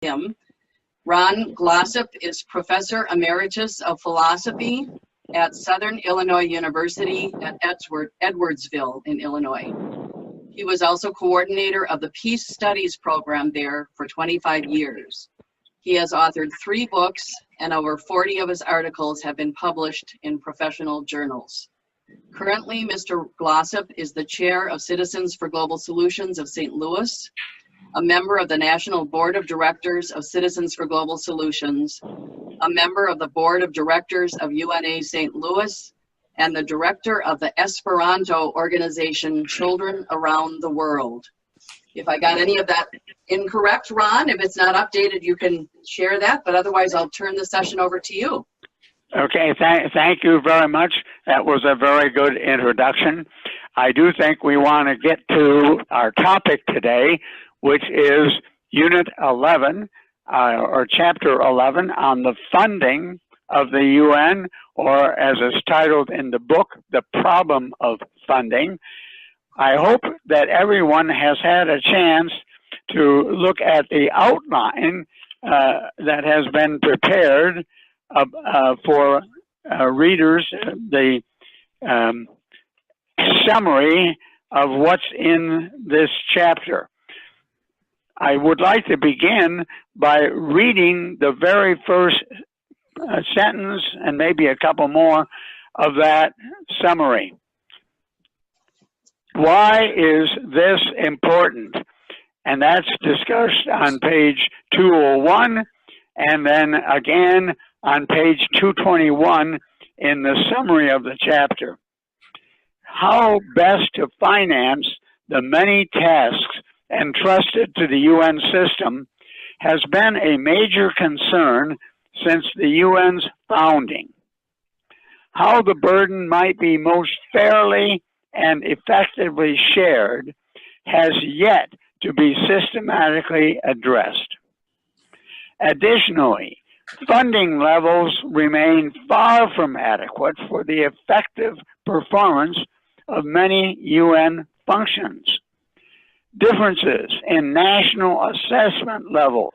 him. Ron Glossop is Professor Emeritus of Philosophy at Southern Illinois University at Edwardsville in Illinois. He was also coordinator of the Peace Studies program there for 25 years. He has authored 3 books, and over 40 of his articles have been published in professional journals. Currently, Mr. Glossop is the chair of Citizens for Global Solutions of St. Louis, a member of the National Board of Directors of Citizens for Global Solutions, a member of the Board of Directors of UNA St. Louis, and the director of the Esperanto organization Children Around the World. If I got any of that incorrect, Ron, if it's not updated, you can share that, but otherwise I'll turn the session over to you. Okay, thank you very much. That was a very good introduction. I do think we want to get to our topic today, which is Unit 11, or Chapter 11, on the funding of the UN, or as is titled in the book, The Problem of Funding. I hope that everyone has had a chance to look at the outline that has been prepared for readers, the summary of what's in this chapter. I would like to begin by reading the very first sentence and maybe a couple more of that summary. Why is this important? And that's discussed on page 201 and then again on page 221 in the summary of the chapter. How best to finance the many tasks entrusted to the UN system has been a major concern since the UN's founding. How the burden might be most fairly and effectively shared has yet to be systematically addressed. Additionally, funding levels remain far from adequate for the effective performance of many UN functions. Differences in national assessment levels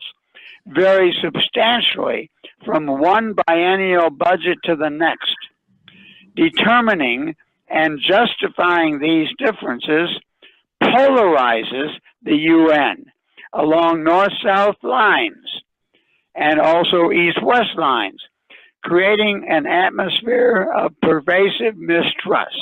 vary substantially from one biennial budget to the next. Determining and justifying these differences polarizes the UN along north-south lines and also east-west lines, creating an atmosphere of pervasive mistrust.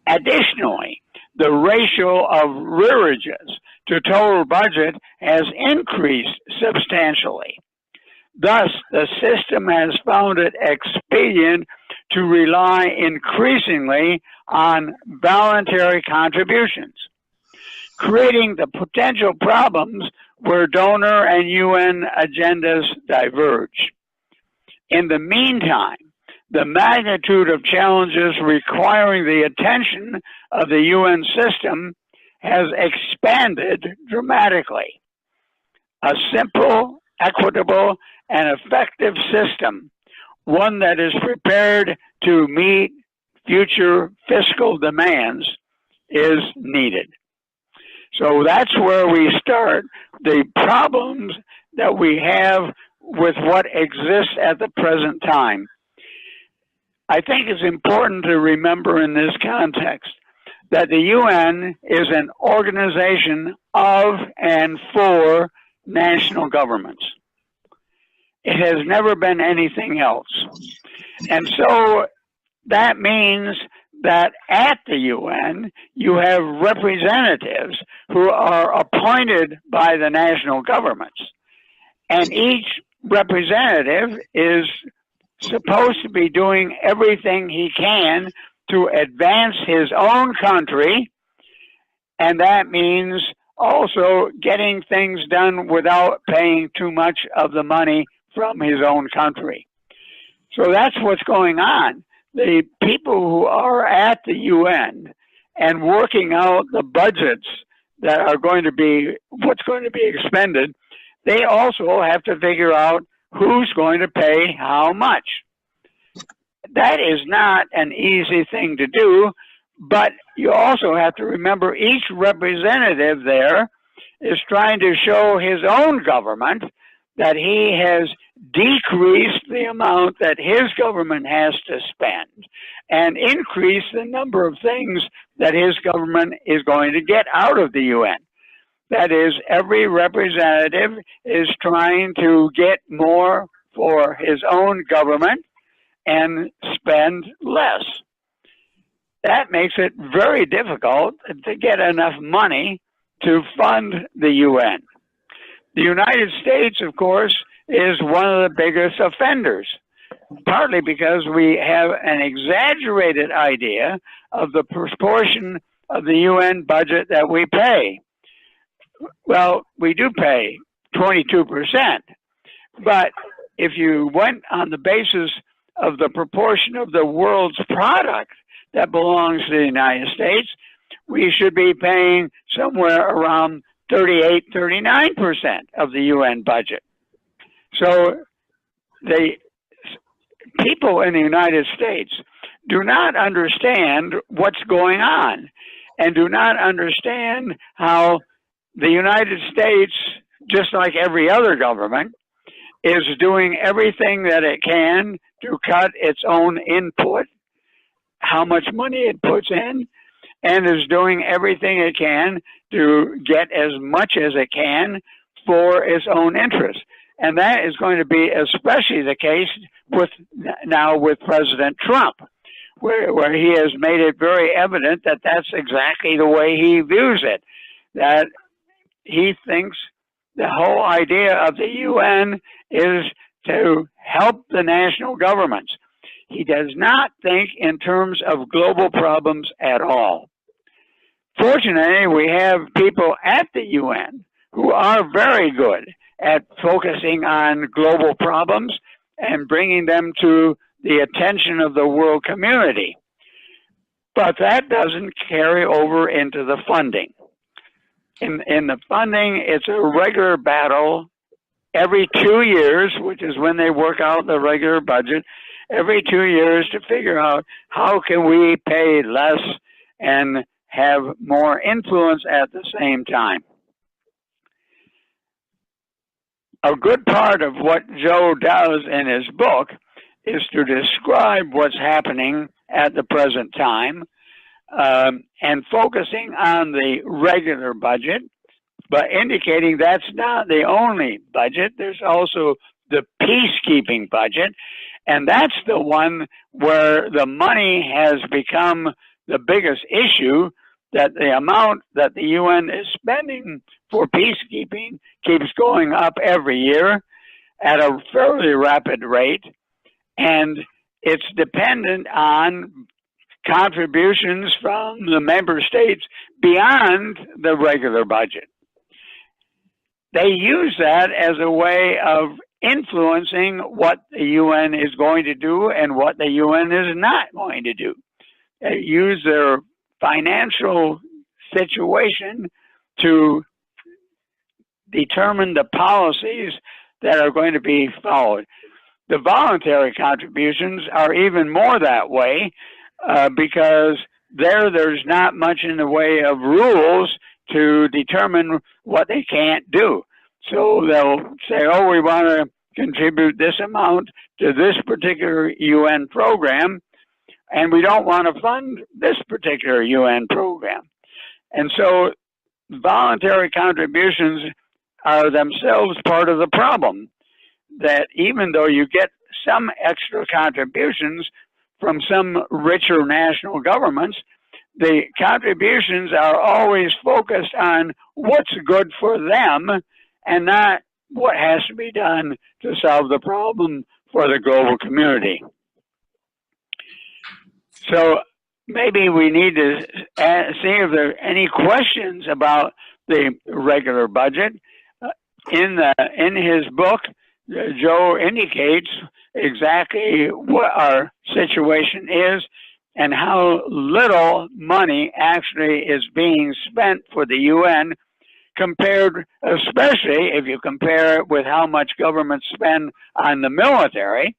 Additionally, the ratio of rearages to total budget has increased substantially. Thus, the system has found it expedient to rely increasingly on voluntary contributions, creating the potential problems where donor and UN agendas diverge. In the meantime, the magnitude of challenges requiring the attention of the UN system has expanded dramatically. A simple, equitable, and effective system, one that is prepared to meet future fiscal demands, is needed. So that's where we start. The problems that we have with what exists at the present time. I think it's important to remember in this context that the UN is an organization of and for national governments. It has never been anything else. And so that means that at the UN, you have representatives who are appointed by the national governments. And each representative is supposed to be doing everything he can to advance his own country, and that means also getting things done without paying too much of the money from his own country. So that's what's going on. The people who are at the UN and working out the budgets that are going to be, what's going to be expended, they also have to figure out who's going to pay how much. That is not an easy thing to do, but you also have to remember each representative there is trying to show his own government that he has decreased the amount that his government has to spend and increased the number of things that his government is going to get out of the UN. That is, every representative is trying to get more for his own government and spend less. That makes it very difficult to get enough money to fund the UN. The United States, of course, is one of the biggest offenders, partly because we have an exaggerated idea of the proportion of the UN budget that we pay. Well, we do pay 22%, but if you went on the basis of the proportion of the world's product that belongs to the United States, we should be paying somewhere around 38, 39% of the UN budget. So the people in the United States do not understand what's going on and do not understand how the United States, just like every other government, is doing everything that it can to cut its own input, how much money it puts in, and is doing everything it can to get as much as it can for its own interests. And that is going to be especially the case with President Trump, where he has made it very evident that that's exactly the way he views it, that he thinks the whole idea of the UN is to help the national governments. He does not think in terms of global problems at all. Fortunately, we have people at the UN who are very good at focusing on global problems and bringing them to the attention of the world community. But that doesn't carry over into the funding. In the funding, it's a regular battle every 2 years, which is when they work out the regular budget, every 2 years to figure out how can we pay less and have more influence at the same time. A good part of what Joe does in his book is to describe what's happening at the present time, and focusing on the regular budget, but indicating that's not the only budget. There's also the peacekeeping budget, and that's the one where the money has become the biggest issue, that the amount that the UN is spending for peacekeeping keeps going up every year at a fairly rapid rate, and it's dependent on contributions from the member states beyond the regular budget. They use that as a way of influencing what the UN is going to do and what the UN is not going to do. They use their financial situation to determine the policies that are going to be followed. The voluntary contributions are even more that way, because there's not much in the way of rules to determine what they can't do. So they'll say, oh, we want to contribute this amount to this particular UN program, and we don't want to fund this particular UN program. And so voluntary contributions are themselves part of the problem, that even though you get some extra contributions from some richer national governments, the contributions are always focused on what's good for them and not what has to be done to solve the problem for the global community. So maybe we need to see if there are any questions about the regular budget. In his book, Joe indicates exactly what our situation is and how little money actually is being spent for the UN, compared, especially if you compare it with how much governments spend on the military.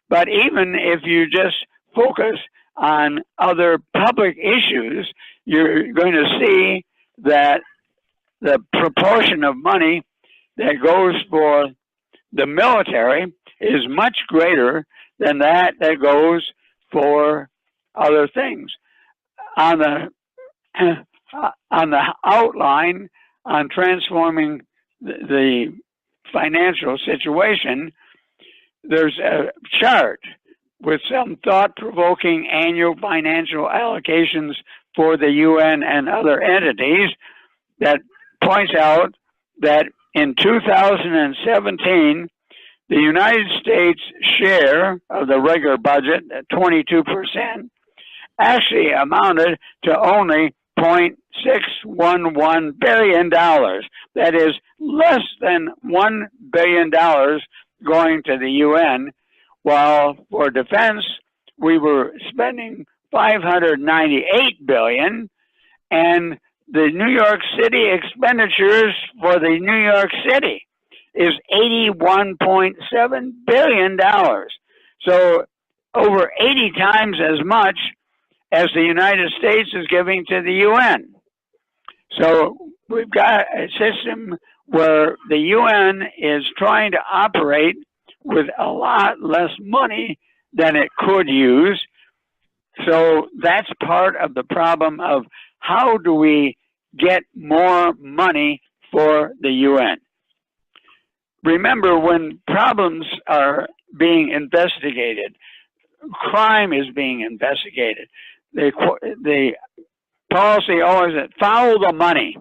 But even if you just focus on other public issues, you're going to see that the proportion of money that goes for the military is much greater than that goes for other things. On the outline on transforming the financial situation, there's a chart with some thought-provoking annual financial allocations for the UN and other entities that points out that in 2017, the United States share of the regular budget, at 22%, actually amounted to only $0.611 billion. That is less than $1 billion going to the UN, while for defense, we were spending $598 billion, and the New York City expenditures for the New York City is $81.7 billion. So over 80 times as much as the United States is giving to the UN. So we've got a system where the UN is trying to operate with a lot less money than it could use. So that's part of the problem of how do we get more money for the UN. Remember, when problems are being investigated, crime is being investigated, the policy always is follow the money.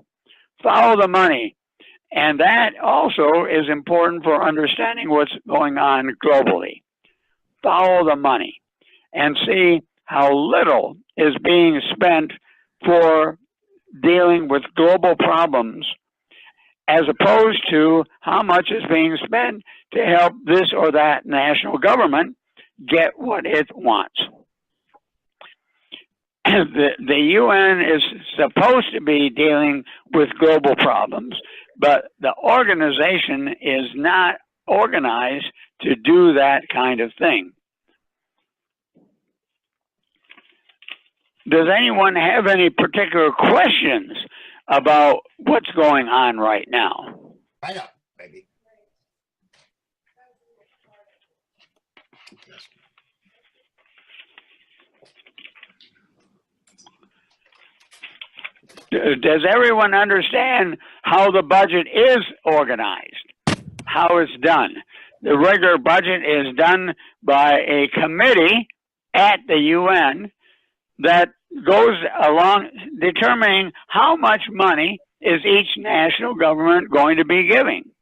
And that also is important for understanding what's going on globally. Follow the money and see how little is being spent for dealing with global problems as opposed to how much is being spent to help this or that national government get what it wants. The UN is supposed to be dealing with global problems, but the organization is not organized to do that kind of thing. Does anyone have any particular questions about what's going on right now? Right up, baby. Does everyone understand how the budget is organized, how it's done? The regular budget is done by a committee at the UN that goes along determining how much money is each national government going to be giving.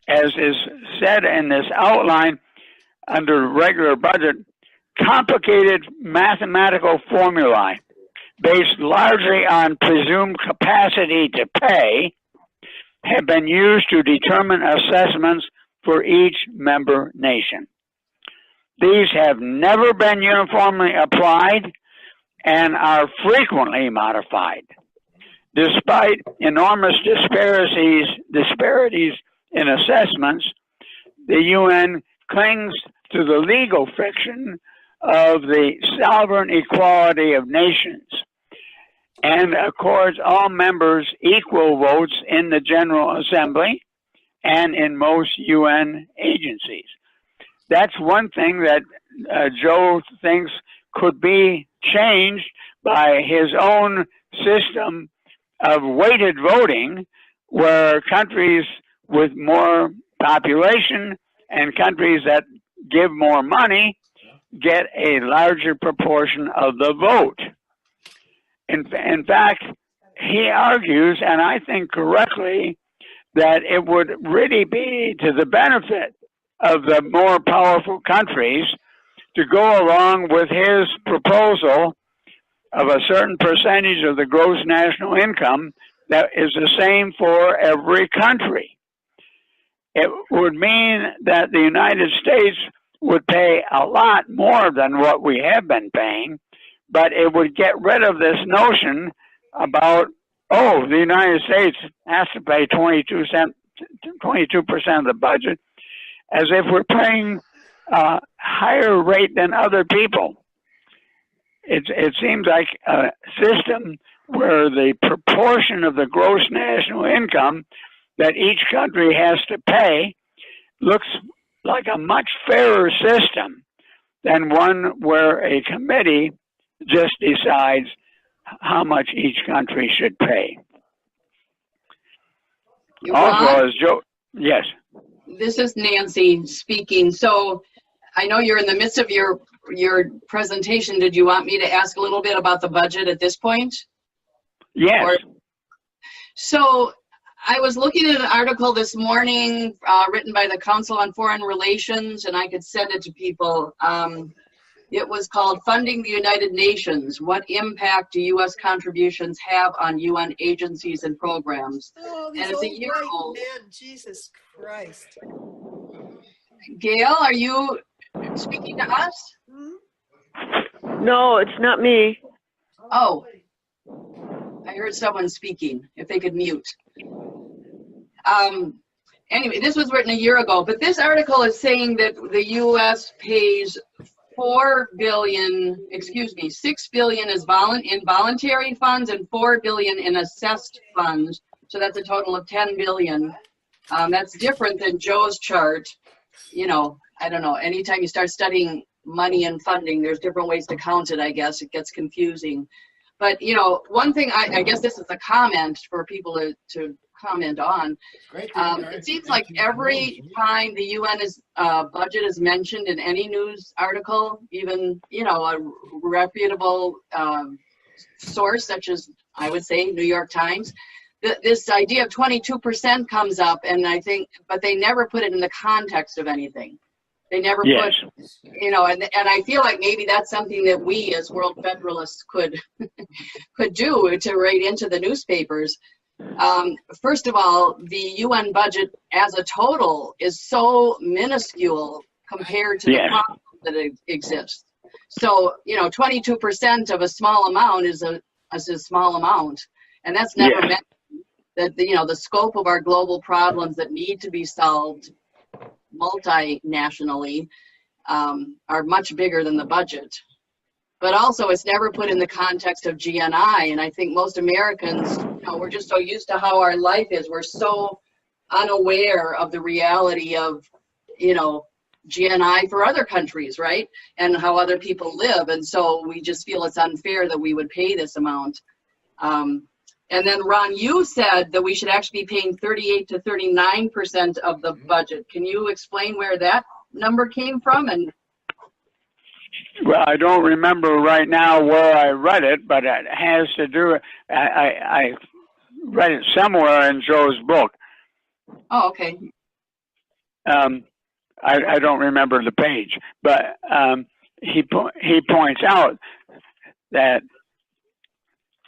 As is said in this outline, under regular budget, complicated mathematical formulae based largely on presumed capacity to pay have been used to determine assessments for each member nation. These have never been uniformly applied and are frequently modified. Despite enormous disparities in assessments, the UN clings to the legal fiction of the sovereign equality of nations and accords all members equal votes in the General Assembly and in most UN agencies. That's one thing that Joe thinks could be changed by his own system of weighted voting, where countries with more population and countries that give more money get a larger proportion of the vote. In fact, he argues, and I think correctly, that it would really be to the benefit of the more powerful countries to go along with his proposal of a certain percentage of the gross national income that is the same for every country. It would mean that the United States would pay a lot more than what we have been paying, but it would get rid of this notion about, oh, the United States has to pay 22% of the budget, as if we're paying a higher rate than other people. It seems like a system where the proportion of the gross national income that each country has to pay looks like a much fairer system than one where a committee just decides how much each country should pay. Also, as Joe, yes. This is Nancy speaking. So I know you're in the midst of your presentation. Did you want me to ask a little bit about the budget at this point? Yes. So I was looking at an article this morning written by the Council on Foreign Relations, and I could send it to people. It was called Funding the United Nations. What impact do U.S. contributions have on UN agencies and programs? Oh, and it's a year old. Man, Jesus Christ. Gail, are you speaking to us? No, it's not me. Oh, I heard someone speaking. If they could mute. Anyway, this was written a year ago, but this article is saying that the U.S. pays $6 billion is in voluntary funds and $4 billion in assessed funds. So that's a total of $10 billion. That's different than Joe's chart. You know, I don't know. Anytime you start studying money and funding, there's different ways to count it, I guess. It gets confusing. But, you know, one thing, I guess this is a comment for people to comment on. It seems like every time the UN budget is mentioned in any news article, even, you know, a reputable source such as, I would say, New York Times, this idea of 22% comes up, and I think, but they never put it in the context of anything. They never put, you know, and I feel like maybe that's something that we as World Federalists could do to write into the newspapers. First of all, the UN budget as a total is so minuscule compared to the problem that exists. So, you know, 22% of a small amount is a small amount, and that's never meant that, you know, the scope of our global problems that need to be solved multinationally are much bigger than the budget. But also, it's never put in the context of GNI, and I think most Americans, you know, we're just so used to how our life is. We're so unaware of the reality of, you know, GNI for other countries, right? And how other people live. And so we just feel it's unfair that we would pay this amount. And then, Ron, you said that we should actually be paying 38 to 39% of the budget. Can you explain where that number came from? And well, I don't remember right now where I read it, but it has to do, I read it somewhere in Joe's book. Oh, okay. I don't remember the page, but he points out that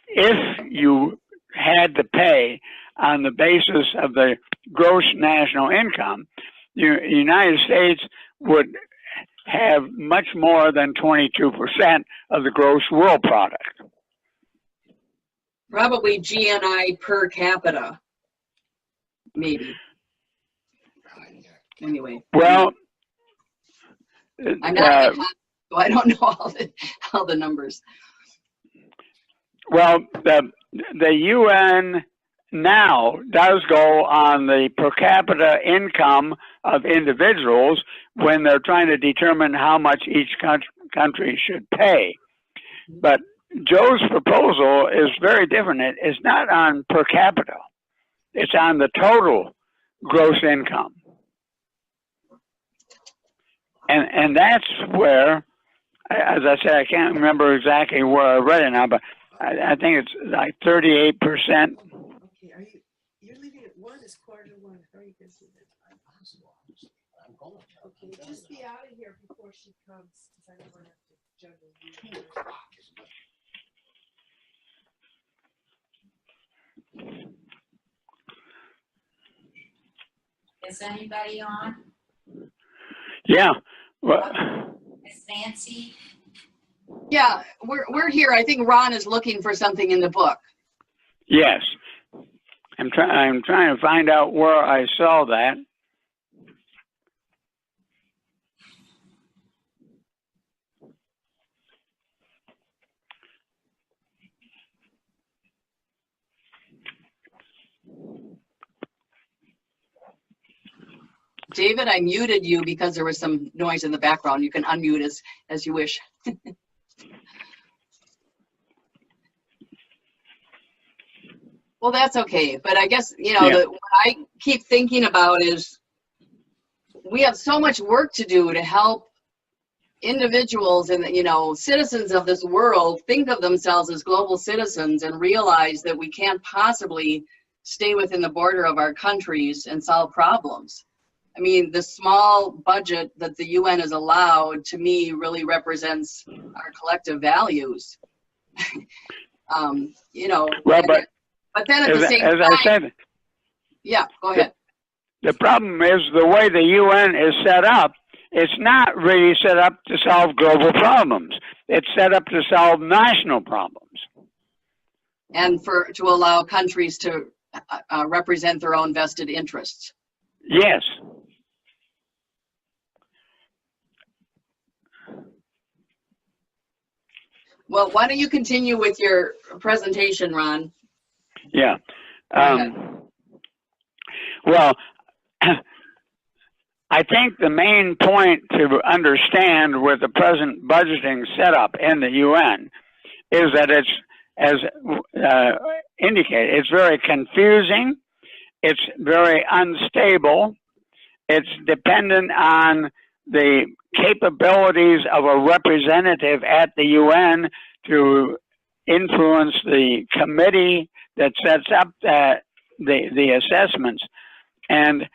if you had to pay on the basis of the gross national income, the United States would have much more than 22% of the gross world product. Probably GNI per capita, maybe. Anyway. Well, I'm not, so I don't know all the numbers. Well, the UN now does go on the per capita income of individuals when they're trying to determine how much each country should pay. But Joe's proposal is very different. It's not on per capita. It's on the total gross income. And that's where, as I said, I can't remember exactly where I read it now, but I think it's like 38%. Okay, you're leaving at 1, it's 1:45. How are you going to do that? Okay, just be out of here before she comes, because I never have to juggle you. Is anybody on? Yeah. Well, Is Nancy? Yeah, we're here. I think Ron is looking for something in the book. yes. I'm trying to find out where I saw that. David, I muted you because there was some noise in the background. You can unmute as you wish. Well, that's okay. But I guess, you know, what I keep thinking about is we have so much work to do to help individuals and, you know, citizens of this world think of themselves as global citizens and realize that we can't possibly stay within the border of our countries and solve problems. I mean, the small budget that the UN is allowed, to me, really represents our collective values. You know, well, but then at the same time, I said, yeah, go ahead. The problem is the way the UN is set up, it's not really set up to solve global problems. It's set up to solve national problems. And to allow countries to represent their own vested interests. Yes. Well, why don't you continue with your presentation, Ron? Yeah. Well, I think the main point to understand with the present budgeting setup in the UN is that it's, as indicated, it's very confusing, it's very unstable, it's dependent on the capabilities of a representative at the UN to influence the committee that sets up the assessments. And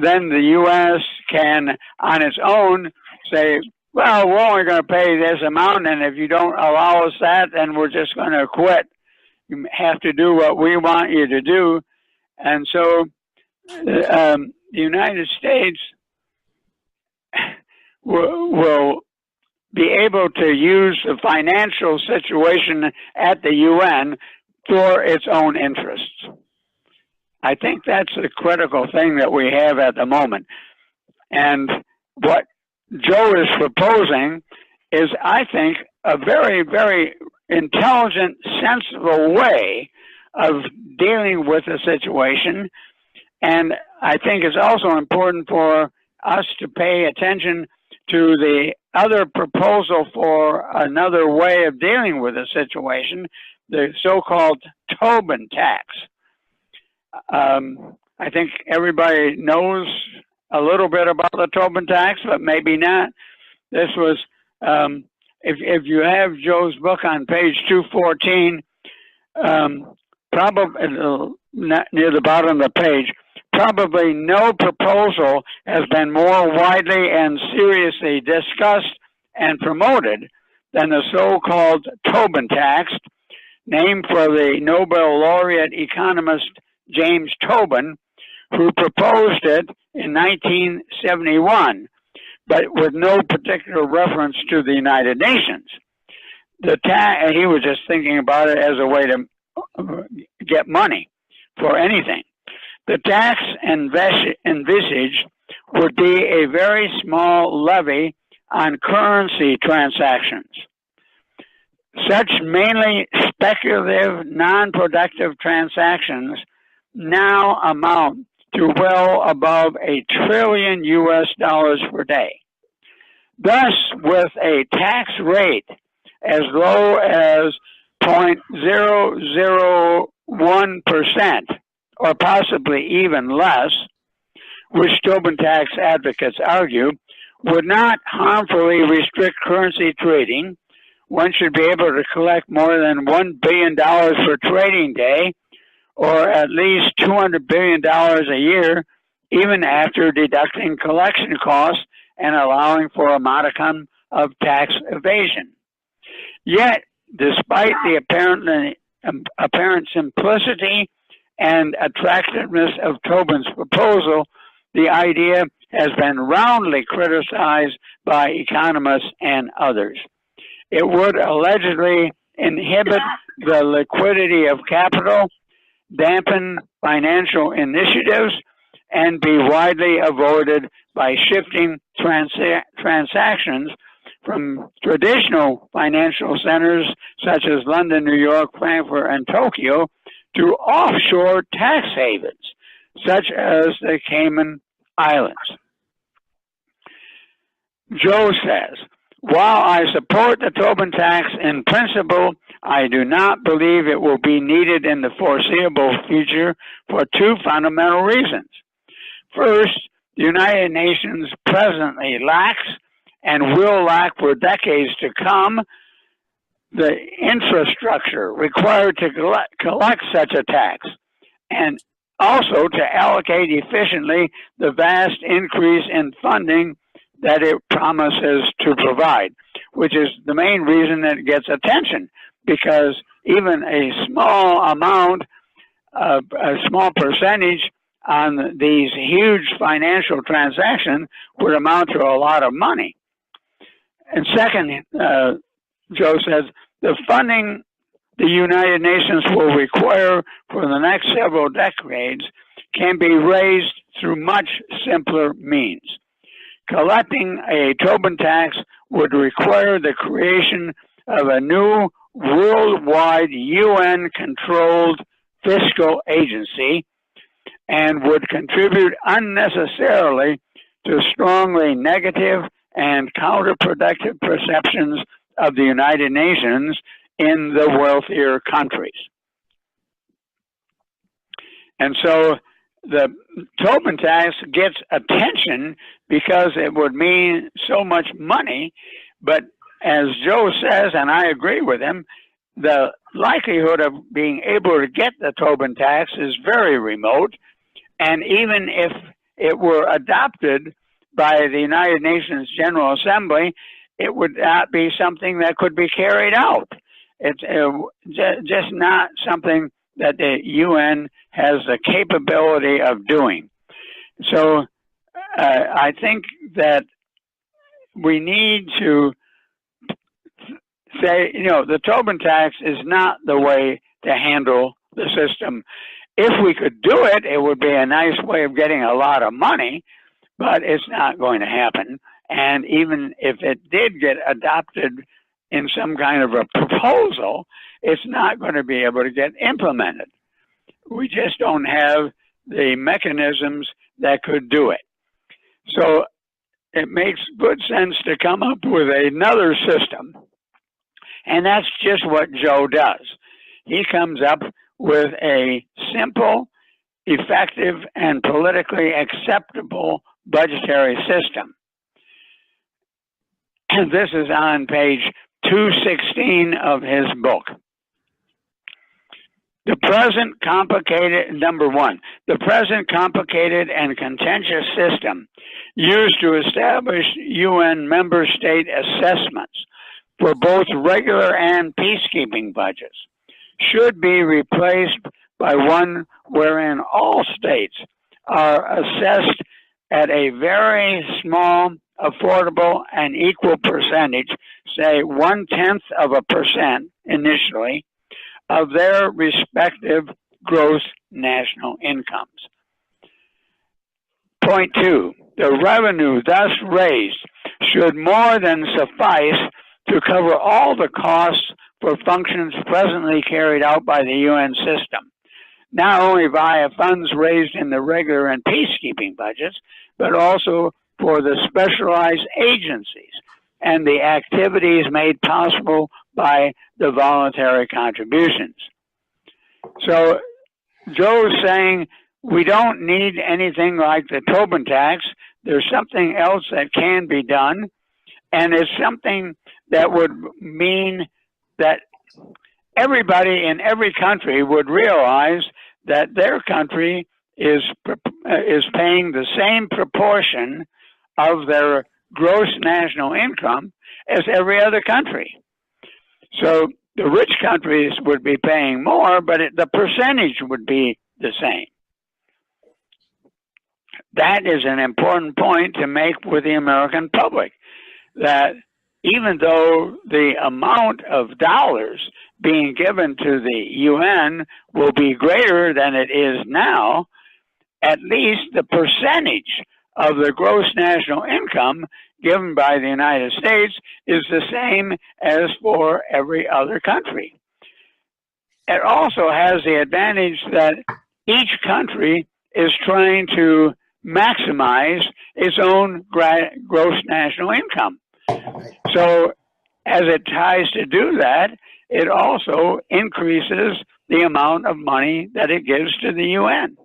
then the U.S. can, on its own, say, well, we're only going to pay this amount, and if you don't allow us that, then we're just going to quit. You have to do what we want you to do. And so the United States will be able to use the financial situation at the UN for its own interests. I think that's the critical thing that we have at the moment. And what Joe is proposing is, I think, a very, very intelligent, sensible way of dealing with the situation. And I think it's also important for us to pay attention to the other proposal for another way of dealing with the situation, the so-called Tobin Tax. I think everybody knows a little bit about the Tobin Tax, but maybe not. This was, if you have Joe's book on page 214, probably near the bottom of the page, probably no proposal has been more widely and seriously discussed and promoted than the so-called Tobin Tax, named for the Nobel laureate economist James Tobin, who proposed it in 1971, but with no particular reference to the United Nations. He was just thinking about it as a way to get money for anything. The tax envisaged would be a very small levy on currency transactions. Such mainly speculative, non-productive transactions now amount to well above $1 trillion per day. Thus, with a tax rate as low as 0.001%, or possibly even less, which Tobin Tax advocates argue, would not harmfully restrict currency trading. One should be able to collect more than $1 billion per trading day, or at least $200 billion a year, even after deducting collection costs and allowing for a modicum of tax evasion. Yet, despite the apparent simplicity and attractiveness of Tobin's proposal, the idea has been roundly criticized by economists and others. It would allegedly inhibit the liquidity of capital, dampen financial initiatives, and be widely avoided by shifting transactions from traditional financial centers such as London, New York, Frankfurt, and Tokyo to offshore tax havens, such as the Cayman islands. Joe says, while I support the Tobin tax in principle, I do not believe it will be needed in the foreseeable future for two fundamental reasons. First, the United Nations presently lacks and will lack for decades to come the infrastructure required to collect such a tax, and also to allocate efficiently the vast increase in funding that it promises to provide, which is the main reason that it gets attention, because even a small amount, a small percentage on these huge financial transactions would amount to a lot of money. And second, Joe says, the funding the United Nations will require for the next several decades can be raised through much simpler means. Collecting a Tobin tax would require the creation of a new worldwide UN-controlled fiscal agency and would contribute unnecessarily to strongly negative and counterproductive perceptions of the United Nations in the wealthier countries. And so the Tobin tax gets attention because it would mean so much money, but as Joe says, and I agree with him, the likelihood of being able to get the Tobin tax is very remote, and even if it were adopted by the United Nations General Assembly, it would not be something that could be carried out. It's just not something that the UN has the capability of doing. So I think that we need to say, the Tobin tax is not the way to handle the system. If we could do it, it would be a nice way of getting a lot of money, but it's not going to happen. And even if it did get adopted in some kind of a proposal, it's not going to be able to get implemented. We just don't have the mechanisms that could do it. So it makes good sense to come up with another system. And that's just what Joe does. He comes up with a simple, effective, and politically acceptable budgetary system. And this is on page 216 of his book. The present complicated and contentious system used to establish UN member state assessments for both regular and peacekeeping budgets should be replaced by one wherein all states are assessed at a very small, affordable, and equal percentage, say 0.1% initially, of their respective gross national incomes. Point 2, the revenue thus raised should more than suffice to cover all the costs for functions presently carried out by the UN system, not only via funds raised in the regular and peacekeeping budgets, but also for the specialized agencies and the activities made possible by the voluntary contributions. So Joe's saying we don't need anything like the Tobin tax. There's something else that can be done, and it's something that would mean that everybody in every country would realize that their country is paying the same proportion of their gross national income as every other country. So the rich countries would be paying more, but the percentage would be the same. That is an important point to make with the American public, that even though the amount of dollars being given to the UN will be greater than it is now, at least the percentage of the gross national income given by the United States is the same as for every other country. It also has the advantage that each country is trying to maximize its own gross national income. So as it tries to do that, it also increases the amount of money that it gives to the UN.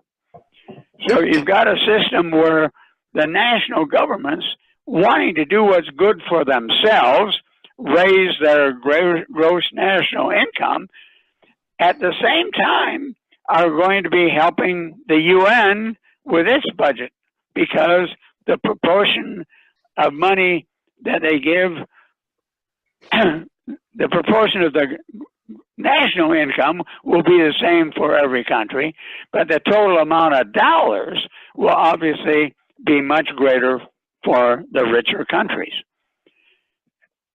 So you've got a system where the national governments, wanting to do what's good for themselves, raise their gross national income, at the same time are going to be helping the UN with its budget, because the proportion of money that they give, the proportion of the national income will be the same for every country, but the total amount of dollars will obviously be much greater for the richer countries.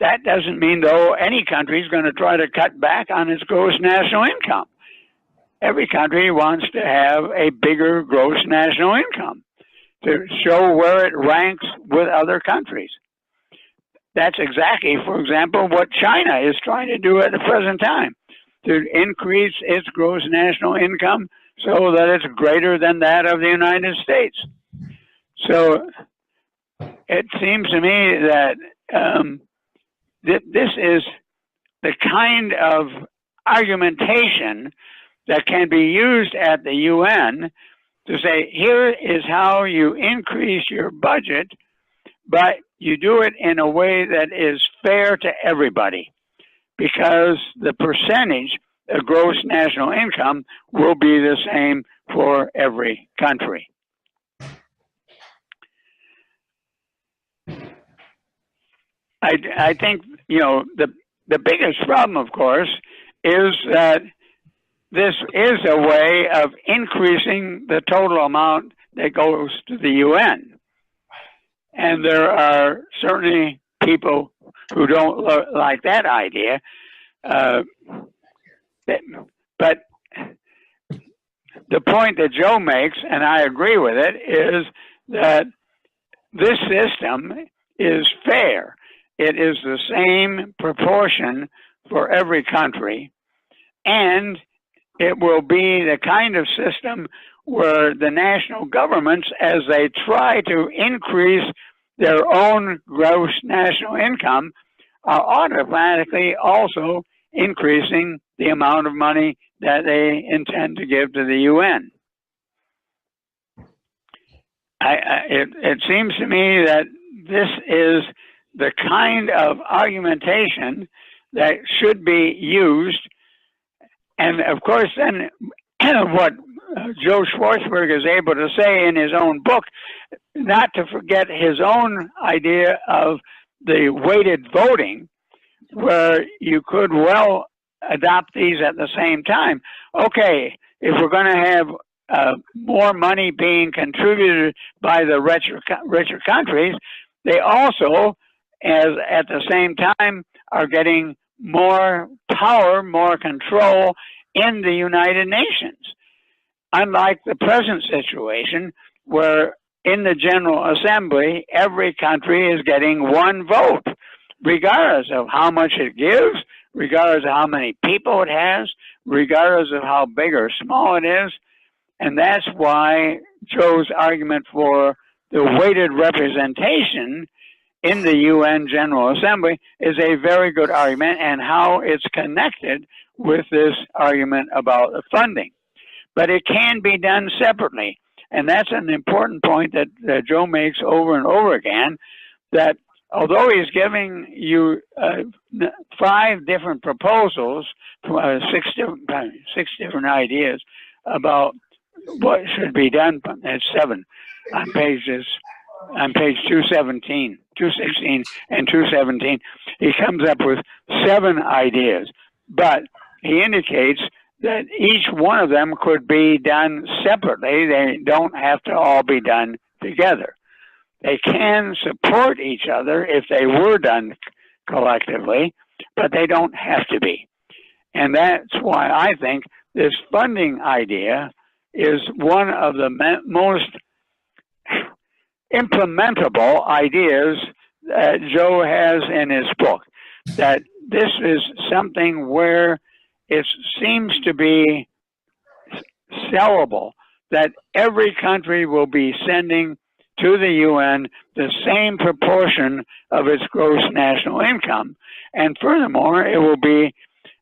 That doesn't mean, though, any country is going to try to cut back on its gross national income. Every country wants to have a bigger gross national income to show where it ranks with other countries. That's exactly, for example, what China is trying to do at the present time, to increase its gross national income so that it's greater than that of the United States. So it seems to me that this is the kind of argumentation that can be used at the UN to say, here is how you increase your budget, but you do it in a way that is fair to everybody, because the percentage of gross national income will be the same for every country. I think, the biggest problem, of course, is that this is a way of increasing the total amount that goes to the UN. And there are certainly people who don't like that idea. But the point that Joe makes, and I agree with it, is that this system is fair. It is the same proportion for every country, and it will be the kind of system where the national governments, as they try to increase their own gross national income, are automatically also increasing the amount of money that they intend to give to the UN. It seems to me that this is the kind of argumentation that should be used. And of course, then what Joe Schwartzberg is able to say in his own book, not to forget his own idea of the weighted voting, where you could well adopt these at the same time. Okay, if we're going to have more money being contributed by the richer countries, they also, as at the same time, are getting more power, more control in the United Nations. Unlike the present situation, where in the General Assembly, every country is getting one vote, regardless of how much it gives, regardless of how many people it has, regardless of how big or small it is. And that's why Joe's argument for the weighted representation in the UN General Assembly is a very good argument, and how it's connected with this argument about the funding. But it can be done separately. And that's an important point that Joe makes over and over again, that although he's giving you 5 different proposals, 6 different ideas about what should be done, at 7 on page 216 and 217, he comes up with 7 ideas, but he indicates that each one of them could be done separately. They don't have to all be done together. They can support each other if they were done collectively, but they don't have to be. And that's why I think this funding idea is one of the most implementable ideas that Joe has in his book, that this is something where it seems to be sellable that every country will be sending to the UN the same proportion of its gross national income. And furthermore, it will be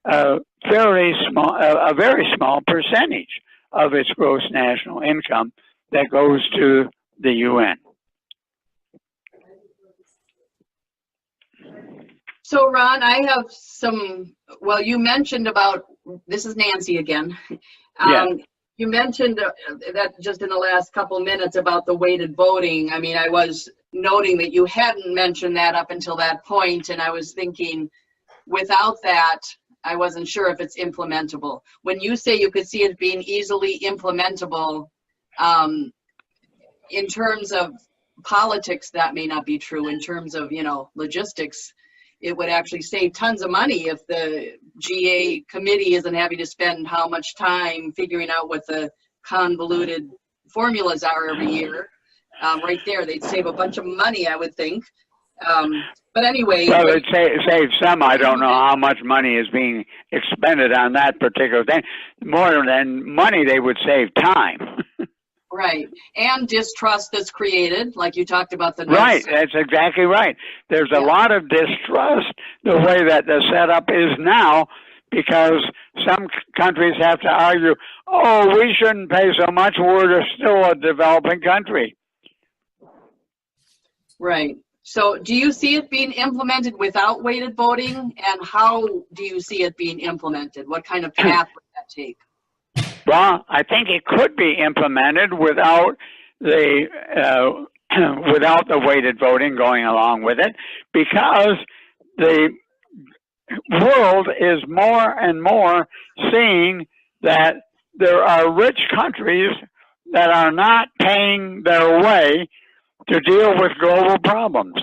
a very small percentage of its gross national income that goes to the UN. So Ron, I have some, well, you mentioned about, this is Nancy again. You mentioned that just in the last couple minutes about the weighted voting. I mean, I was noting that you hadn't mentioned that up until that point, and I was thinking, without that, I wasn't sure if it's implementable. When you say you could see it being easily implementable, in terms of politics, that may not be true. In terms of, logistics, it would actually save tons of money if the GA committee isn't having to spend how much time figuring out what the convoluted formulas are every year. Right there, they'd save a bunch of money, I would think. But anyway. Well, it'd save some. I don't know how much money is being expended on that particular thing. More than money, they would save time. Right. And distrust that's created, like you talked about the Right, that's exactly right. There's a lot of distrust the way that the setup is now, because some countries have to argue, oh, we shouldn't pay so much, we're still a developing country. Right. So do you see it being implemented without weighted voting? And how do you see it being implemented? What kind of path would that take? Well, I think it could be implemented without the weighted voting going along with it, because the world is more and more seeing that there are rich countries that are not paying their way to deal with global problems.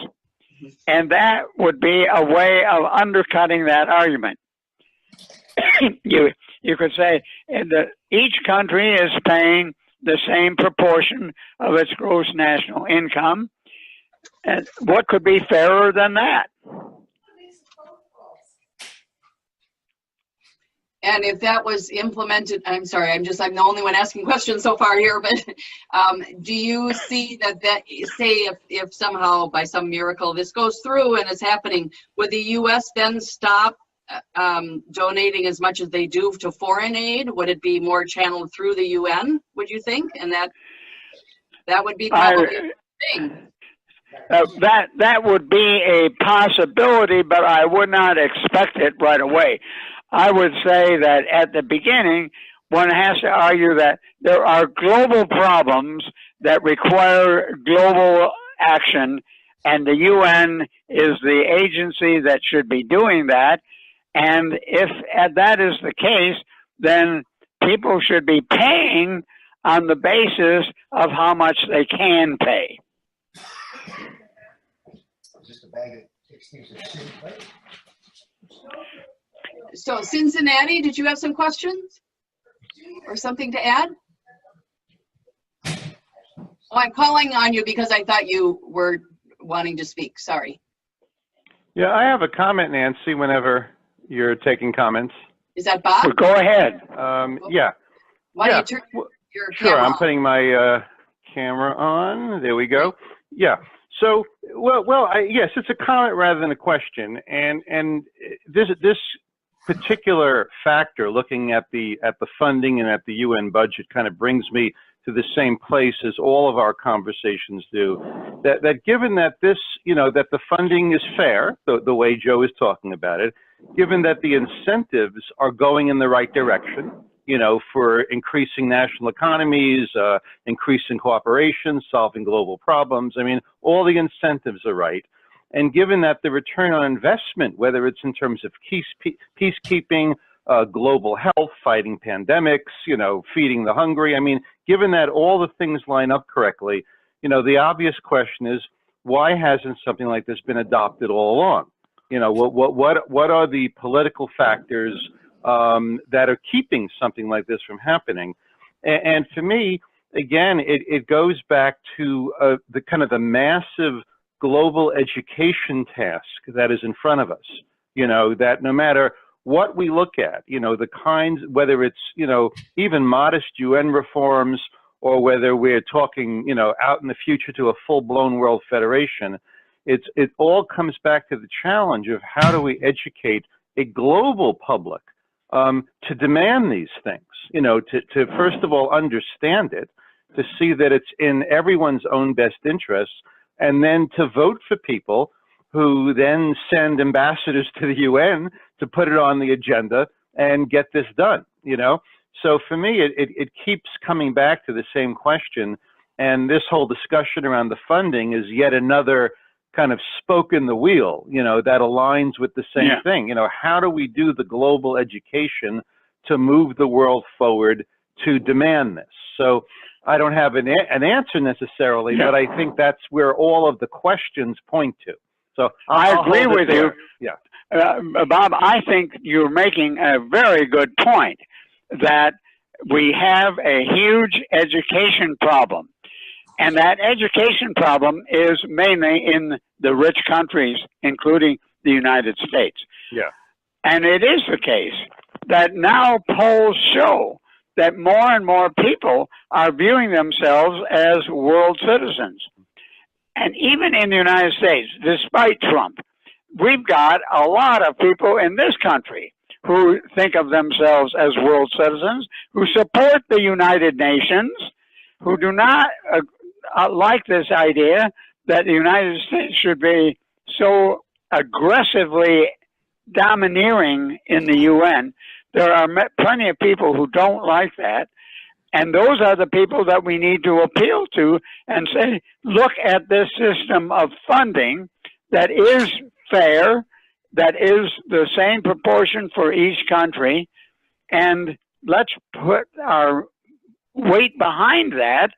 And that would be a way of undercutting that argument. You could say that each country is paying the same proportion of its gross national income. And what could be fairer than that? And if that was implemented, I'm sorry, I'm the only one asking questions so far here, but do you see that say if somehow by some miracle this goes through and it's happening, would the U.S. then stop donating as much as they do to foreign aid? Would it be more channeled through the UN, would you think? And that would be probably a thing. That would be a possibility, but I would not expect it right away. I would say that at the beginning, one has to argue that there are global problems that require global action, and the UN is the agency that should be doing that. And if that is the case, then people should be paying on the basis of how much they can pay. Just a bag of excuses. So Cincinnati, did you have some questions or something to add? Oh, I'm calling on you because I thought you were wanting to speak. Sorry. Yeah, I have a comment, Nancy, whenever you're taking comments. Is that Bob? Well, go ahead. Yeah. Why don't you turn your Sure, camera I'm on? putting my camera on. There we go. Yeah. So, yes, it's a comment rather than a question. And this particular factor, looking at the funding and at the UN budget, kind of brings me to the same place as all of our conversations do. That given that this, that the funding is fair, the way Joe is talking about it, given that the incentives are going in the right direction, for increasing national economies, increasing cooperation, solving global problems. I mean, all the incentives are right. And given that the return on investment, whether it's in terms of peacekeeping, global health, fighting pandemics, feeding the hungry, I mean, given that all the things line up correctly, the obvious question is, why hasn't something like this been adopted all along? What are the political factors that are keeping something like this from happening? And for me, again, it goes back to the kind of the massive global education task that is in front of us, that no matter what we look at, the kinds, whether it's, even modest UN reforms or whether we're talking, out in the future to a full-blown world federation, it all comes back to the challenge of how do we educate a global public to demand these things, to first of all understand it, to see that it's in everyone's own best interests, and then to vote for people who then send ambassadors to the UN to put it on the agenda and get this done, So for me, it keeps coming back to the same question, and this whole discussion around the funding is yet another kind of spoke in the wheel, that aligns with the same thing. How do we do the global education to move the world forward to demand this? So I don't have an answer necessarily, but I think that's where all of the questions point to. So I agree with you. Yeah. Bob, I think you're making a very good point that we have a huge education problem. And that education problem is mainly in the rich countries, including the United States. Yeah. And it is the case that now polls show that more and more people are viewing themselves as world citizens. And even in the United States, despite Trump, we've got a lot of people in this country who think of themselves as world citizens, who support the United Nations, who do not like this idea that the United States should be so aggressively domineering in the UN. There are plenty of people who don't like that. And those are the people that we need to appeal to and say, look at this system of funding that is fair, that is the same proportion for each country, and let's put our weight behind that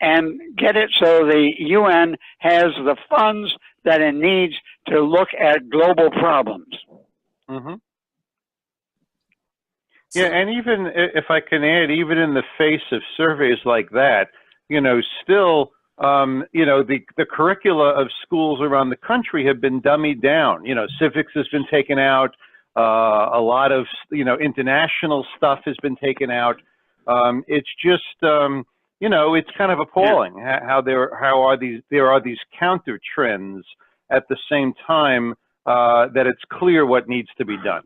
and get it so the UN has the funds that it needs to look at global problems. Mm-hmm. Yeah, and even if I can add, even in the face of surveys like that, still, the curricula of schools around the country have been dummied down. Civics has been taken out. A lot of, international stuff has been taken out. It's just, it's kind of appalling how there are these counter trends at the same time that it's clear what needs to be done.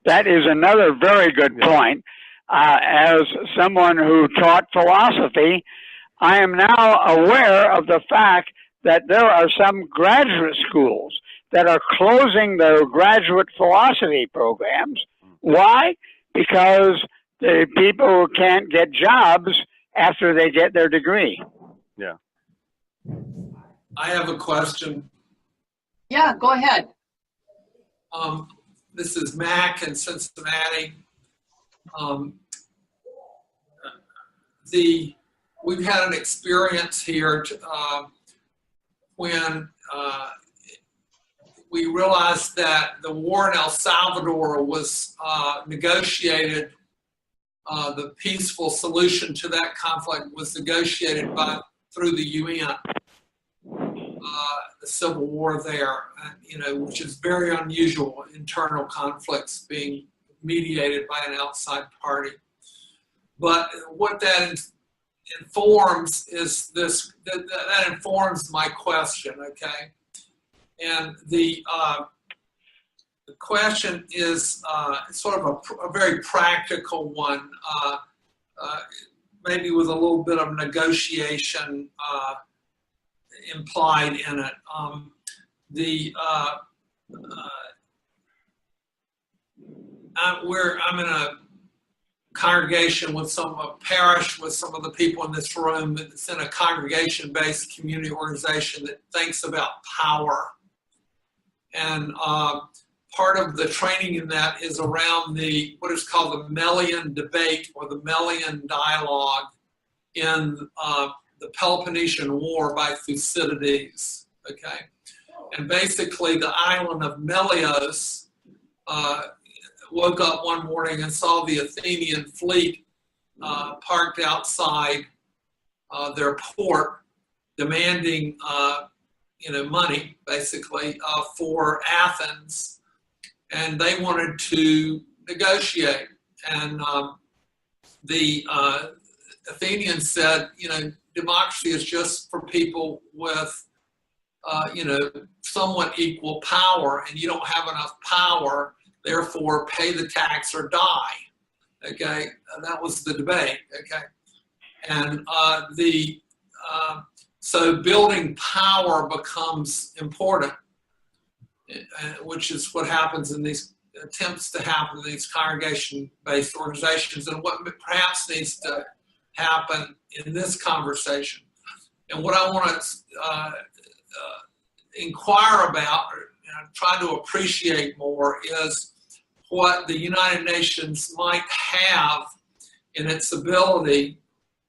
That is another very good point. As someone who taught philosophy, I am now aware of the fact that there are some graduate schools that are closing their graduate philosophy programs. Why? Because the people can't get jobs after they get their degree. Yeah. I have a question. Yeah, go ahead. This is Mac in Cincinnati. We've had an experience here when we realized that the war in El Salvador was negotiated. The peaceful solution to that conflict was negotiated through the UN. The civil war there, which is very unusual, internal conflicts being mediated by an outside party. But what that informs is this, that informs my question, okay? And the question is sort of a very practical one, maybe with a little bit of negotiation implied in it. I'm in a congregation with a parish with some of the people in this room. It's in a congregation-based community organization that thinks about power. And part of the training in that is around what is called the Melian debate or the Melian dialogue in the Peloponnesian War by Thucydides, okay? And basically the island of Melios woke up one morning and saw the Athenian fleet parked outside their port demanding money, basically, for Athens. And they wanted to negotiate. And Athenians said, democracy is just for people with, somewhat equal power, and you don't have enough power, therefore pay the tax or die. Okay, that was the debate. Okay, and so building power becomes important, which is what happens in these attempts to happen in these congregation-based organizations, and what perhaps needs to happen in this conversation. And what I want to inquire about, or try to appreciate more, is what the United Nations might have in its ability,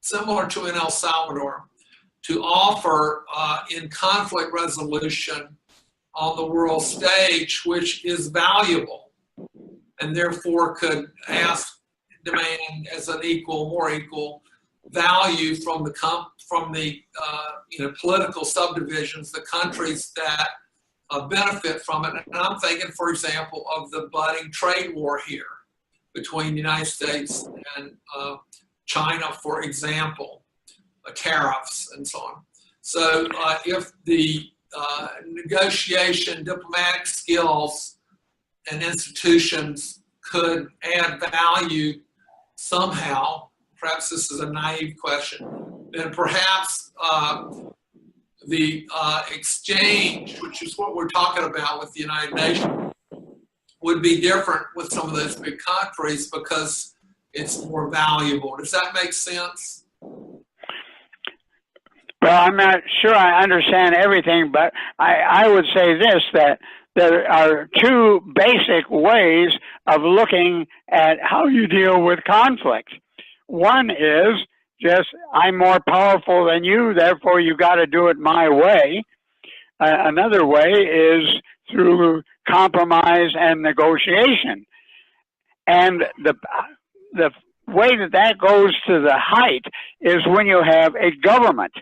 similar to in El Salvador, to offer in conflict resolution on the world stage, which is valuable, and therefore could demand as an more equal value from the political subdivisions, the countries that benefit from it. And I'm thinking, for example, of the budding trade war here between the United States and China, for example, tariffs and so on. So if the negotiation, diplomatic skills, and institutions could add value somehow, perhaps this is a naive question, then perhaps the exchange, which is what we're talking about with the United Nations, would be different with some of those big countries because it's more valuable. Does that make sense? Well, I'm not sure I understand everything, but I would say this, that there are two basic ways of looking at how you deal with conflict. One is just, I'm more powerful than you, therefore you got to do it my way. Another way is through compromise and negotiation. And the way that goes to the height is when you have a government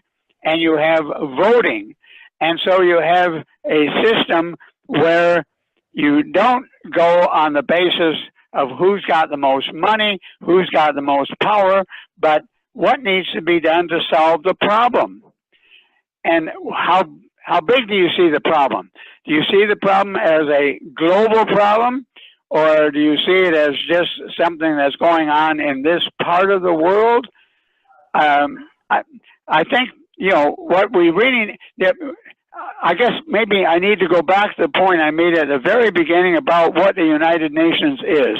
and you have voting. And so you have a system where you don't go on the basis of who's got the most money, who's got the most power, but what needs to be done to solve the problem. And how big do you see the problem? Do you see the problem as a global problem, or do you see it as just something that's going on in this part of the world? I think, what we really, I guess maybe I need to go back to the point I made at the very beginning about what the United Nations is.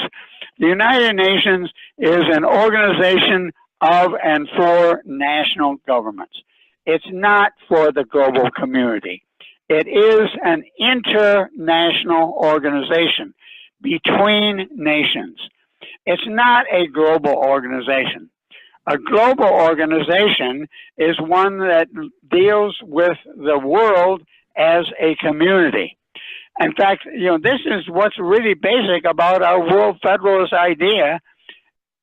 The United Nations is an organization of and for national governments. It's not for the global community. It is an international organization between nations. It's not a global organization. A global organization is one that deals with the world as a community. In fact, this is what's really basic about our world federalist idea.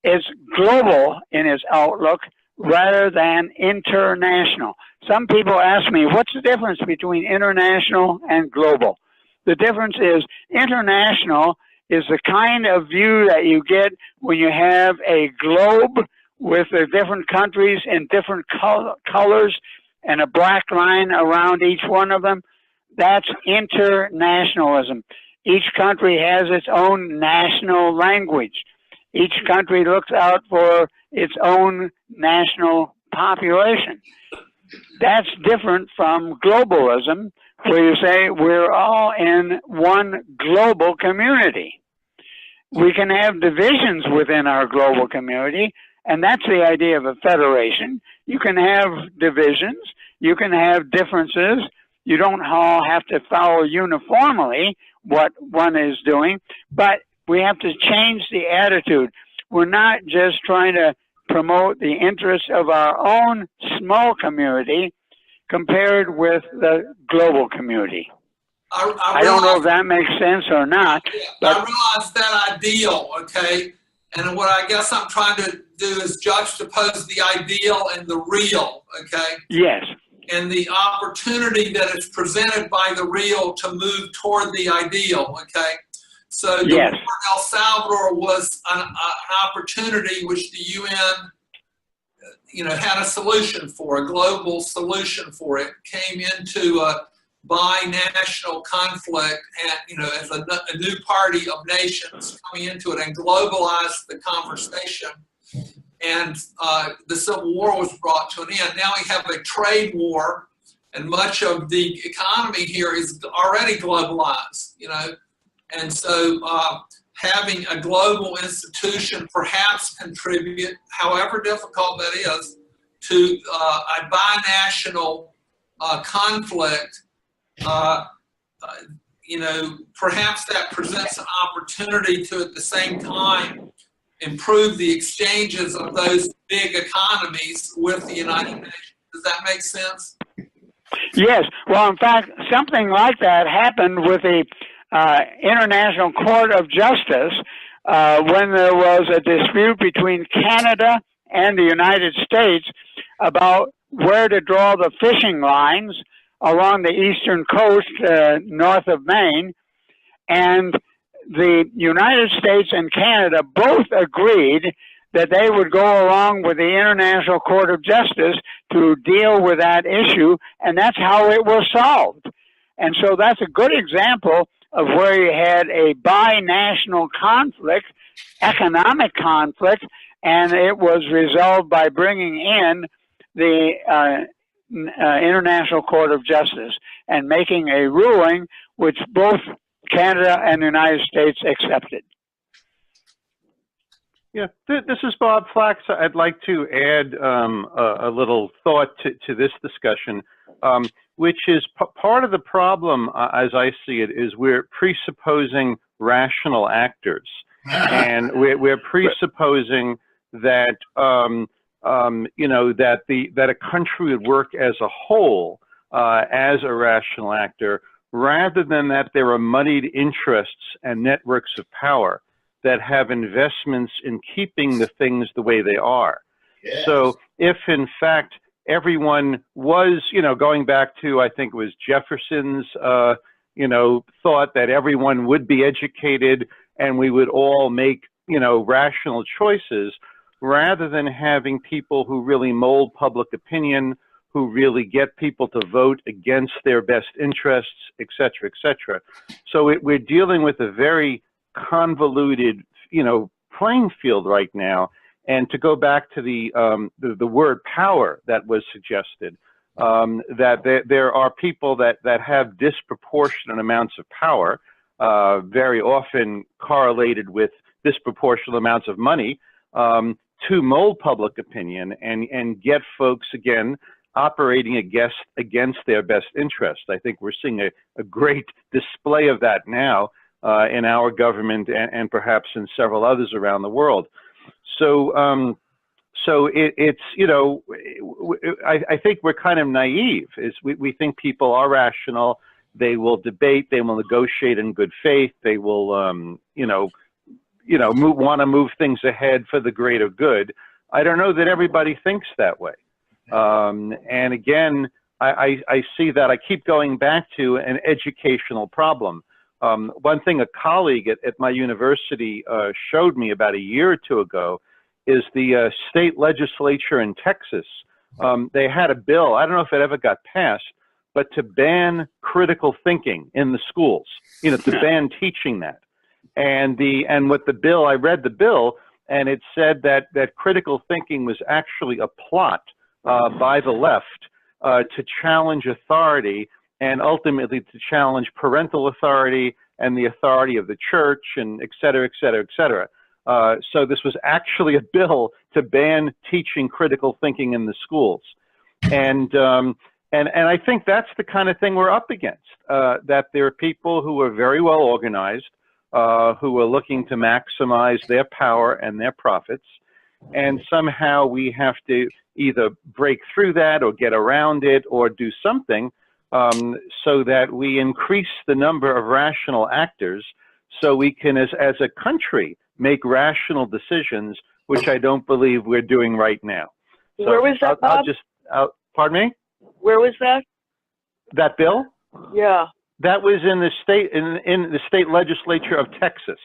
It's global in its outlook rather than international. Some people ask me, what's the difference between international and global? The difference is international is the kind of view that you get when you have a globe with the different countries in different colors and a black line around each one of them. That's internationalism. Each country has its own national language. Each country looks out for its own national population. That's different from globalism, where you say we're all in one global community. We can have divisions within our global community, and that's the idea of a federation. You can have divisions, you can have differences, you don't all have to follow uniformly what one is doing, but we have to change the attitude. We're not just trying to promote the interests of our own small community compared with the global community. I don't know if that makes sense or not. But I realize that ideal, okay? And what I guess I'm trying to do is juxtapose the ideal and the real, okay? Yes. And the opportunity that is presented by the real to move toward the ideal, okay? So the war in El Salvador was an opportunity which the UN, had a solution for, a global solution for it, came into a bi-national conflict and, as a new party of nations coming into it and globalized the conversation. And the Civil War was brought to an end. Now we have a trade war, and much of the economy here is already globalized, And so having a global institution perhaps contribute, however difficult that is, to a binational conflict, perhaps that presents an opportunity to, at the same time, improve the exchanges of those big economies with the United Nations. Does that make sense? Yes. Well, in fact, something like that happened with the International Court of Justice when there was a dispute between Canada and the United States about where to draw the fishing lines along the eastern coast north of Maine. And the United States and Canada both agreed that they would go along with the International Court of Justice to deal with that issue, and that's how it was solved. And so that's a good example of where you had a binational conflict, economic conflict, and it was resolved by bringing in the International Court of Justice and making a ruling which both Canada and the United States accepted. Yeah, this is Bob Flax. I'd like to add a little thought to this discussion, which is part of the problem, as I see it, is we're presupposing rational actors, and we're presupposing that that a country would work as a whole as a rational actor, rather than that there are moneyed interests and networks of power that have investments in keeping the things the way they are. Yes. So if in fact everyone was, going back to, I think it was Jefferson's, thought that everyone would be educated and we would all make, rational choices, rather than having people who really mold public opinion, who really get people to vote against their best interests, et cetera, et cetera. So we're dealing with a very convoluted, playing field right now. And to go back to the word power that was suggested, that there are people that have disproportionate amounts of power, very often correlated with disproportionate amounts of money, to mold public opinion and get folks, again, operating against their best interest. I think we're seeing a great display of that now in our government and perhaps in several others around the world. So it's I think we're kind of naive. We think people are rational. They will debate. They will negotiate in good faith. They will want to move things ahead for the greater good. I don't know that everybody thinks that way. And again, I see that. I keep going back to an educational problem. One thing a colleague at my university showed me about a year or two ago is the state legislature in Texas. They had a bill, I don't know if it ever got passed, but to ban critical thinking in the schools, to ban teaching that. And what the bill, I read the bill, and it said that critical thinking was actually a plot by the left to challenge authority and ultimately to challenge parental authority and the authority of the church and et cetera, et cetera, et cetera. So this was actually a bill to ban teaching critical thinking in the schools. And I think that's the kind of thing we're up against, that there are people who are very well organized, who are looking to maximize their power and their profits. And somehow we have to either break through that or get around it or do something so that we increase the number of rational actors so we can, as a country, make rational decisions, which I don't believe we're doing right now. So where was that, Bob? Pardon me? Where was that? That bill? Yeah. That was in the state legislature of Texas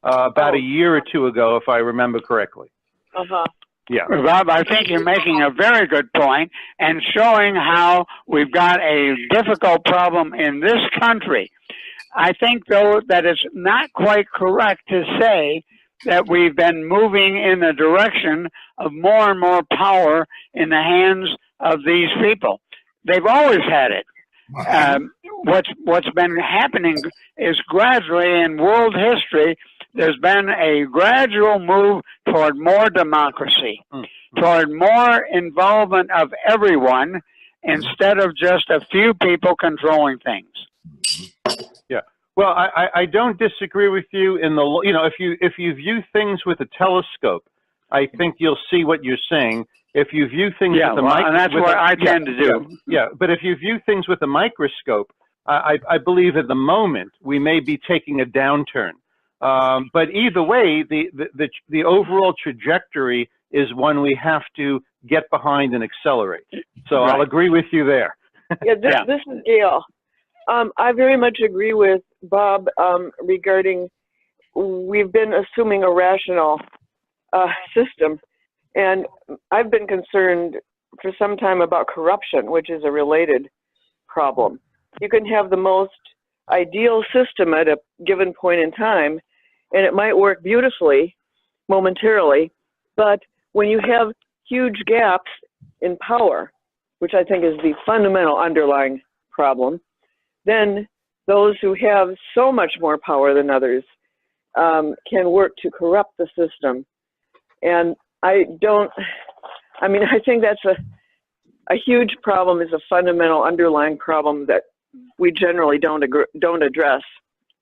about a year or two ago, if I remember correctly. Uh-huh. Yeah. Bob, I think you're making a very good point and showing how we've got a difficult problem in this country. I think, though, that it's not quite correct to say that we've been moving in the direction of more and more power in the hands of these people. They've always had it. What's been happening is gradually in world history, there's been a gradual move toward more democracy, toward more involvement of everyone instead of just a few people controlling things. Yeah. Well, I don't disagree with you in the, you know, if you view things with a telescope, I think you'll see what you're saying. If you view things with a microscope, and that's what I tend to do. Yeah, but if you view things with a microscope, I believe at the moment we may be taking a downturn. But either way, the overall trajectory is one we have to get behind and accelerate. So I'll agree with you there. This is Gail. I very much agree with Bob regarding we've been assuming a rational system. And I've been concerned for some time about corruption, which is a related problem. You can have the most ideal system at a given point in time, and it might work beautifully momentarily, but when you have huge gaps in power, which I think is the fundamental underlying problem, then those who have so much more power than others can work to corrupt the system. And I think that's a huge problem, is a fundamental underlying problem that we generally don't address,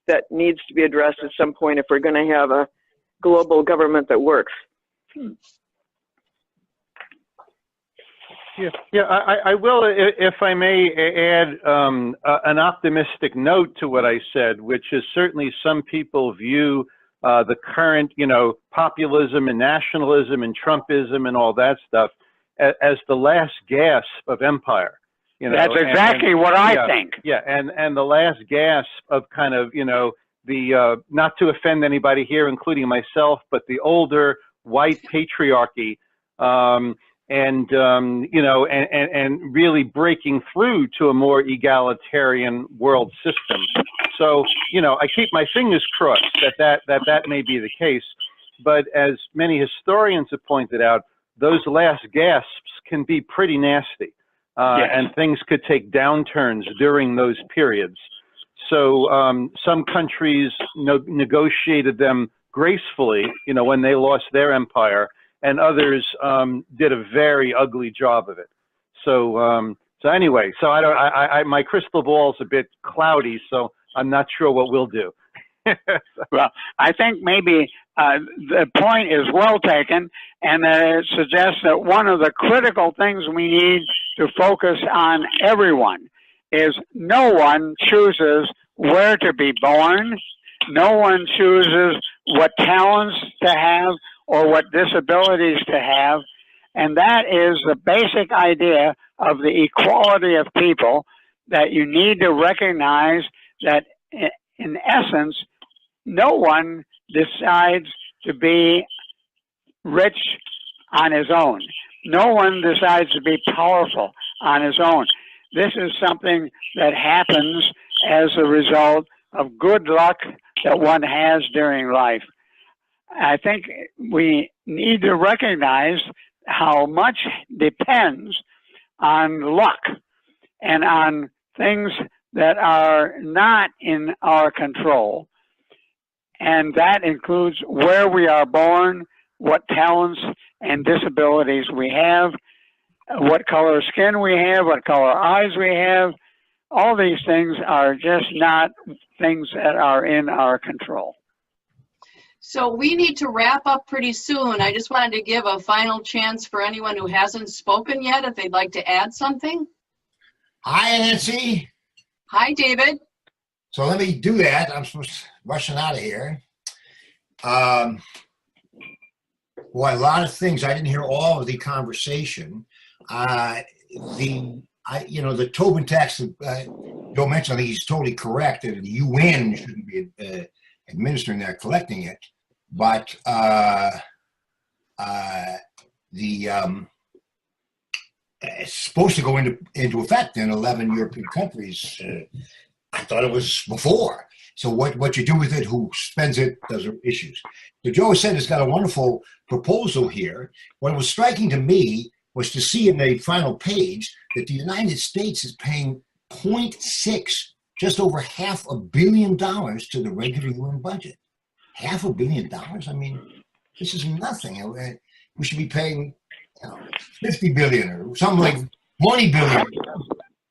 that needs to be addressed at some point if we're going to have a global government that works. Yeah, I will, if I may add an optimistic note to what I said, which is certainly some people view the current, populism and nationalism and Trumpism and all that stuff as the last gasp of empire. That's exactly what I think. Yeah, and the last gasp of kind of, the, not to offend anybody here, including myself, but the older white patriarchy, and really breaking through to a more egalitarian world system. So, I keep my fingers crossed that may be the case. But as many historians have pointed out, those last gasps can be pretty nasty. And things could take downturns during those periods. So some countries negotiated them gracefully, when they lost their empire, and others did a very ugly job of it. So anyway, so my crystal ball's a bit cloudy, so I'm not sure what we'll do. Well, I think maybe the point is well taken, and it suggests that one of the critical things we need to focus on everyone is no one chooses where to be born. No one chooses what talents to have or what disabilities to have. And that is the basic idea of the equality of people, that you need to recognize that in essence, no one decides to be rich on his own. No one decides to be powerful on his own. This is something that happens as a result of good luck that one has during life. I think we need to recognize how much depends on luck and on things that are not in our control. And that includes where we are born, what talents and disabilities we have, what color skin we have, what color eyes we have. All these things are just not things that are in our control. So we need to wrap up pretty soon. I just wanted to give a final chance for anyone who hasn't spoken yet, if they'd like to add something. Hi, Nancy. Hi, David. So let me do that. I'm supposed to rushing out of here. Boy, a lot of things. I didn't hear all of the conversation. The Tobin Tax, Joe mentioned, I think he's totally correct that the UN shouldn't be administering that, collecting it. But it's supposed to go into effect in 11 European countries. I thought it was before. So what you do with it, who spends it, those are issues. So Joe said it's got a wonderful proposal here. What was striking to me was to see in the final page that the United States is paying 0.6, just over $500 million to the regular UN budget. $500 million? I mean, this is nothing. We should be paying 50 billion or something like 20 billion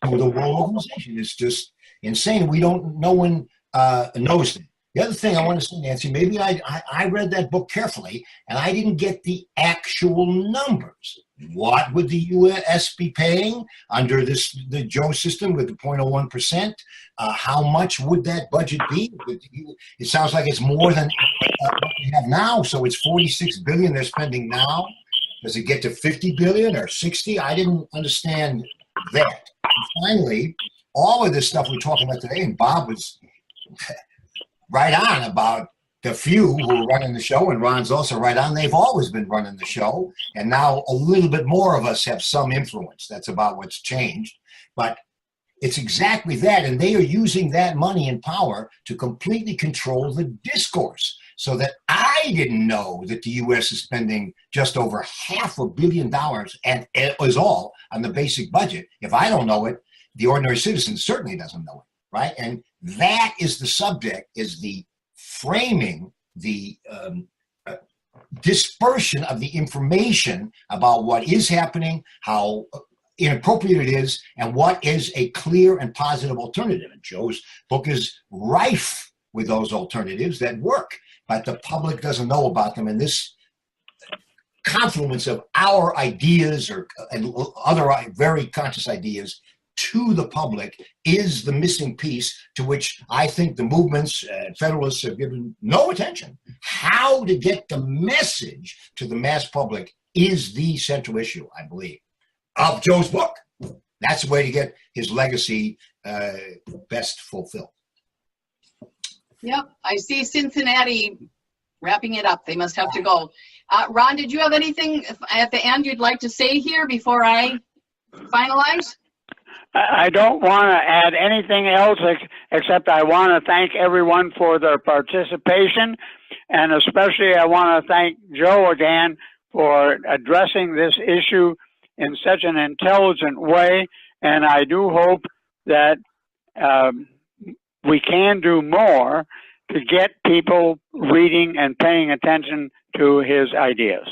to the World Organization. It's just insane. No one knows it. The other thing I want to say, Nancy, maybe I read that book carefully and I didn't get the actual numbers. What would the U.S. be paying under the Joe system with the 0.01%? How much would that budget be? It sounds like it's more than what we have now. So it's 46 billion they're spending now. Does it get to 50 billion or 60? I didn't understand that. And finally, all of this stuff we're talking about today, and Bob was right on about the few who are running the show, and Ron's also right on. They've always been running the show, and now a little bit more of us have some influence. That's about what's changed. But it's exactly that, and they are using that money and power to completely control the discourse, so that I didn't know that the U.S. is spending just over $500 million, and it was all on the basic budget. If I don't know it, the ordinary citizen certainly doesn't know it, right? And that is the subject, is the framing, the dispersion of the information about what is happening, how inappropriate it is, and what is a clear and positive alternative. And Joe's book is rife with those alternatives that work, but the public doesn't know about them. And this confluence of our ideas and other very conscious ideas to the public is the missing piece, to which I think the movements, Federalists, have given no attention. How to get the message to the mass public is the central issue, I believe, of Joe's book. That's the way to get his legacy best fulfilled. Yep, I see Cincinnati wrapping it up. They must have to go. Ron, did you have anything at the end you'd like to say here before I finalize? I don't want to add anything else except I want to thank everyone for their participation, and especially I want to thank Joe again for addressing this issue in such an intelligent way, and I do hope that we can do more to get people reading and paying attention to his ideas.